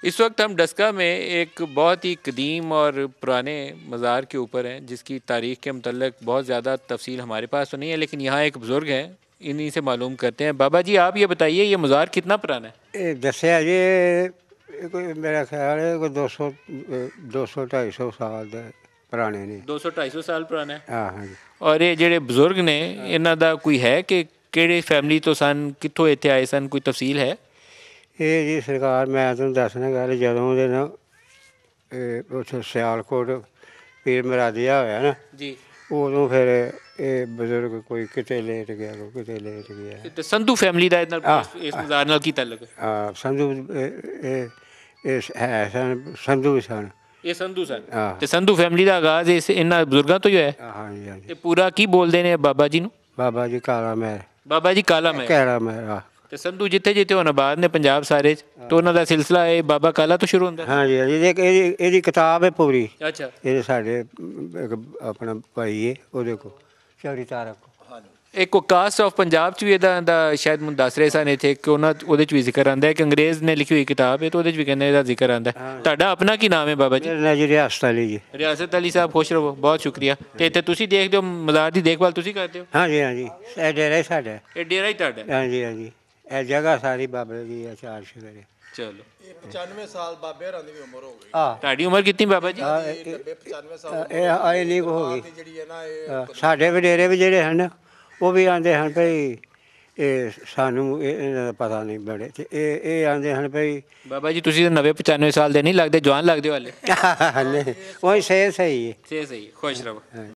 इस वक्त हम डस्का में एक बहुत ही कदीम और पुराने मज़ार के ऊपर हैं, जिसकी तारीख़ के मतलब बहुत ज़्यादा तफसील हमारे पास तो नहीं है, लेकिन यहाँ एक बुज़ुर्ग हैं, इन्हीं से मालूम करते हैं। बाबा जी, आप ये बताइए, ये मज़ार कितना पुराना है? ये दसिया जी कोई मेरा ख्याल है कोई 200 250 साल दे पुराने ने। 200-250 साल पुराना है। हाँ जी। और ये ਜਿਹੜੇ ਬਜ਼ੁਰਗ ਨੇ ਇਹਨਾਂ ਦਾ ਕੋਈ ਹੈ ਕਿ ਕਿਹੜੇ ਫੈਮਿਲੀ ਤੋਂ ਸਨ, ਕਿੱਥੋਂ ਇੱਥੇ ਆਏ ਸਨ, ਕੋਈ ਤਫਸੀਲ ਹੈ? ਇਹ ਜੀ ਸਰਕਾਰ ਮੈਂ ਤੁਹਾਨੂੰ ਦੱਸਣਾ ਗੱਲ ਜਦੋਂ ਦੇ ਨਾ ਉੱਥੇ ਸਿਆਲਕੋਟ ਪੀਰ ਮੁਰਾਦੀਆ ਹੋਇਆ ਨਾ ਜੀ, ਉਦੋਂ ਫਿਰ ਇਹ ਬਜ਼ੁਰਗ ਕੋਈ ਕਿਤੇ ਲੇਟ ਗਿਆ ਕੋਈ ਕਿਤੇ ਲੇਟ ਗਿਆ। ਤੇ ਸੰਧੂ ਫੈਮਿਲੀ ਦਾ ਇਸ ਮਜ਼ਾਰ ਨਾਲ ਕੀ ਤਾਲੁਕ ਹੈ? ਹਾਂ ਸੰਧੂ ਇਹ ਹੈ ਸਨ ਸੰਧੂ ਸਨ। ਇਹ ਸੰਧੂ ਸਨ ਹਾਂ। ਤੇ ਸੰਧੂ ਫੈਮਿਲੀ ਦਾ ਆਗਾਜ਼ ਇਹਨਾਂ ਬਜ਼ੁਰਗਾਂ ਤੋਂ ਹੀ ਹੋਇਆ? ਹਾਂਜੀ ਹਾਂਜੀ। ਤੇ ਪੂਰਾ ਕੀ ਬੋਲਦੇ ਨੇ ਬਾਬਾ ਜੀ ਨੂੰ? ਬਾਬਾ ਜੀ ਕਾਲਾ ਮਹਿਰ। ਬਾਬਾ ਜੀ ਕਾਲਾ ਮਹਿਰ। ਕਾਲਾ ਮਹਿਰ। ਤੇ ਸੰਧੂ ਜਿੱਥੇ ਜਿੱਥੇ ਹੁਣ ਆਬਾਦ ਨੇ ਪੰਜਾਬ ਸਾਰੇ 'ਚ, ਤੇ ਉਹਨਾਂ ਦਾ ਸਿਲਸਿਲਾ ਇਹ ਬਾਬਾ ਕਾਲਾ ਤੋਂ ਸ਼ੁਰੂ ਹੁੰਦਾ? ਹਾਂਜੀ ਹਾਂਜੀ। ਇਹਦੀ ਕਿਤਾਬ ਹੈ ਪੂਰੀ। ਅੱਛਾ। ਇਹ ਸਾਡੇ ਇੱਕ ਆਪਣਾ ਭਾਈ ਹੈ ਉਹਦੇ ਕੋਲ ਚੌਰੀ ਤਾਰਾ ਕੋਲ। ਇੱਕ ਕਾਸਟ ਆਫ ਪੰਜਾਬ 'ਚ ਵੀ ਇਹਦਾ ਸ਼ਾਇਦ ਮੈਨੂੰ ਦੱਸ ਰਹੇ ਸਨ ਇੱਥੇ ਕਿ ਉਹਦੇ 'ਚ ਵੀ ਜ਼ਿਕਰ ਆਉਂਦਾ ਹੈ ਕਿ ਅੰਗਰੇਜ਼ ਨੇ ਲਿਖੀ ਹੋਈ ਕਿਤਾਬ ਹੈ, ਤੇ ਉਹਦੇ 'ਚ ਵੀ ਕਹਿੰਦੇ ਇਹਦਾ ਜ਼ਿਕਰ ਆਉਂਦਾ। ਤੁਹਾਡਾ ਆਪਣਾ ਕੀ ਨਾਮ ਹੈ ਬਾਬਾ ਜੀ? ਮੇਰਾ ਨਾਂ ਜੀ ਰਿਆਸਤ ਅਲੀ ਜੀ। ਰਿਆਸਤ ਅਲੀ ਸਾਹਿਬ, ਖੁਸ਼ ਰਹੋ, ਬਹੁਤ ਸ਼ੁਕਰੀਆ। ਤੇ ਇੱਥੇ ਤੁਸੀਂ ਦੇਖਦੇ ਹੋ ਮਜ਼ਾਰ ਦੀ ਦੇਖਭਾਲ ਤੁਸੀਂ ਕਰਦੇ ਹੋ? ਹਾਂਜੀ ਹਾਂਜੀ। ਇਹ ਡੇਰਾ ਹੀ ਸਾਡਾ। ਇਹ ਡੇਰਾ ਹੀ ਤੁਹਾਡਾ? ਹਾਂਜੀ ਹਾਂਜੀ। ਇਹ ਜਗ੍ਹਾ ਸਾਰੀ ਬਾਬੇ ਦੀ ਹੈ, ਚਾਰ ਸ਼ੁਕਰੇ। ਚਲੋ, ਇਹ 95 ਸਾਲ ਬਾਬੇ ਹਰਾਂ ਦੀ ਵੀ ਉਮਰ ਹੋ ਗਈ। ਤੁਹਾਡੀ ਉਮਰ ਕਿੰਨੀ ਬਾਬਾ ਜੀ? 95 ਸਾਲ ਇਹ ਆਏ ਨਹੀਂ ਹੋ ਗਈ। ਜਿਹੜੀ ਹੈ ਨਾ ਇਹ ਸਾਡੇ ਵਡੇਰੇ ਵੀ ਜਿਹੜੇ ਹਨ ਉਹ ਵੀ ਆਉਂਦੇ ਹਨ ਭਈ ਇਹ ਸਾਨੂੰ ਇਹਨਾਂ ਦਾ ਪਤਾ ਨਹੀਂ ਬੜੇ ਤੇ ਇਹ ਆਉਂਦੇ ਹਨ ਭਈ ਬਾਬਾ ਜੀ ਤੁਸੀਂ ਤਾਂ 90-95 ਸਾਲ ਦੇ ਨਹੀਂ ਲੱਗਦੇ, ਜਵਾਨ ਲੱਗਦੇ ਹੋ ਹਾਲੇ। ਨਹੀਂ ਉਹ ਸਹੀ ਹੈ। ਸਹੀ, ਖੁਸ਼ ਰਹੋ।